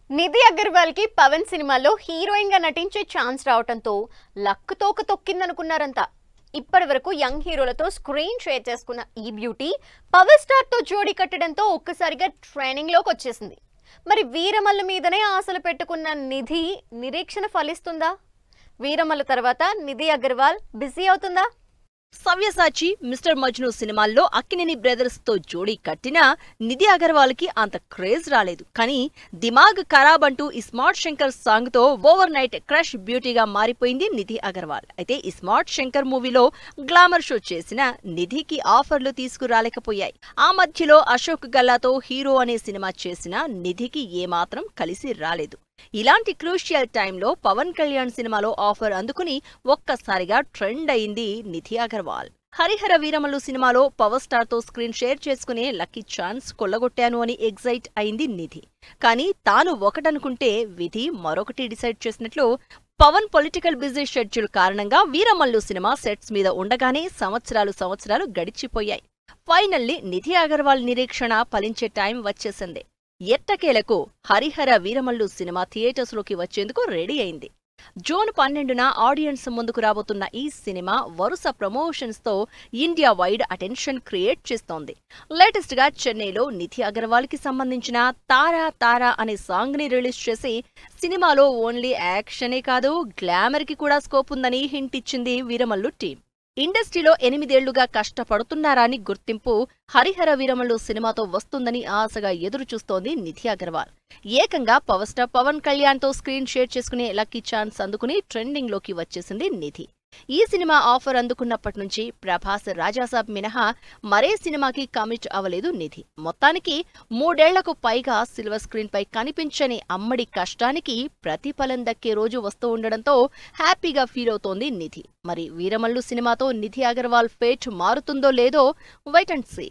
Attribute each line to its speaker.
Speaker 1: నిధి అగర్వాల్ కి పవన్ సినిమాలో హీరోయిన్ గా నటించే ఛాన్స్ రావడంతో లక్ తోక తొక్కిందనుకున్నారంతా. ఇప్పటి వరకు యంగ్ హీరోలతో స్క్రీన్ షేర్ చేసుకున్న ఈ బ్యూటీ పవర్ స్టార్ తో జోడీ కట్టడంతో ఒక్కసారిగా ట్రైనింగ్ లోకి వచ్చేసింది. మరి వీరమల్లు మీదనే ఆశలు పెట్టుకున్న నిధి నిరీక్షణ ఫలిస్తుందా? వీరమల్లు తర్వాత నిధి అగర్వాల్ బిజీ అవుతుందా?
Speaker 2: సవ్యసాచి, మిస్టర్ మజ్ను సినిమాల్లో అక్కినేని బ్రదర్స్ తో జోడీ కట్టినా నిధి అగర్వాల్ కి అంత క్రేజ్ రాలేదు. కానీ దిమాగ్ ఖరాబ్ అంటూ ఈ స్మార్ట్ శంకర్ సాంగ్ తో ఓవర్ నైట్ క్రష్ బ్యూటీగా మారిపోయింది నిధి అగర్వాల్. అయితే ఈ స్మార్ట్ శంకర్ మూవీలో గ్లామర్ షో చేసిన నిధికి ఆఫర్లు తీసుకురాలేకపోయాయి. ఆ మధ్యలో అశోక్ గల్లాతో హీరో అనే సినిమా చేసిన నిధికి ఏమాత్రం కలిసి రాలేదు. ఇలాంటి క్రూషియల్ టైంలో పవన్ కళ్యాణ్ సినిమాలో ఆఫర్ అందుకుని ఒక్కసారిగా ట్రెండ్ అయింది నిధి అగర్వాల్. హరిహర వీరమల్లు సినిమాలో పవర్ స్టార్ తో స్క్రీన్ షేర్ చేసుకునే లక్కీ ఛాన్స్ కొల్లగొట్టాను అని ఎగ్జైట్ అయింది నిధి. కానీ తాను ఒకటనుకుంటే విధి మరొకటి డిసైడ్ చేసినట్లు పవన్ పొలిటికల్ బిజీ షెడ్యూల్ కారణంగా వీరమల్లు సినిమా సెట్స్ మీద ఉండగానే సంవత్సరాలు గడిచిపోయాయి. ఫైనల్లీ నిధి అగర్వాల్ నిరీక్షణ ఫలించే టైం వచ్చేసింది. ఎట్టకేలకు హరిహర వీరమల్లు సినిమా థియేటర్స్ లోకి వచ్చేందుకు రెడీ అయింది. జూన్ 12న ఆడియన్స్ ముందుకు రాబోతున్న ఈ సినిమా వరుస ప్రమోషన్స్ తో ఇండియా వైడ్ అటెన్షన్ క్రియేట్ చేస్తోంది. లేటెస్ట్ గా చెన్నైలో నిధి అగర్వాల్ కి సంబంధించిన తారా తారా అనే సాంగ్ ని రిలీజ్ చేసి సినిమాలో ఓన్లీ యాక్షనే కాదు గ్లామర్ కి కూడా స్కోప్ ఉందని హింట్ ఇచ్చింది వీరమల్లు టీం. ఇండస్ట్రీలో 8 ఏళ్లుగా కష్టపడుతున్నారని గుర్తింపు హరిహర వీరమల్లు సినిమాతో వస్తుందని ఆశగా ఎదురు చూస్తోంది నిధి అగర్వాల్. ఏకంగా పవర్ స్టార్ పవన్ కళ్యాణ్ తో స్క్రీన్ షేర్ చేసుకునే లక్కీ ఛాన్స్ అందుకుని ట్రెండింగ్ లోకి వచ్చేసింది నిధి. ఈ సినిమా ఆఫర్ అందుకున్నప్పటి నుంచి ప్రభాస్, రాజాసాబ్ మినహా మరే సినిమాకి కమిట్ అవ్వలేదు నిధి. మొత్తానికి 3 ఏళ్లకు పైగా సిల్వర్ స్క్రీన్ పై కనిపించని అమ్మడి కష్టానికి ప్రతిఫలం దక్కే రోజు వస్తూ ఉండడంతో హ్యాపీగా ఫీల్ అవుతోంది నిధి. మరి వీరమల్లు సినిమాతో నిధి అగర్వాల్ ఫేట్ మారుతుందో లేదో వెయిట్ అండ్ సీ.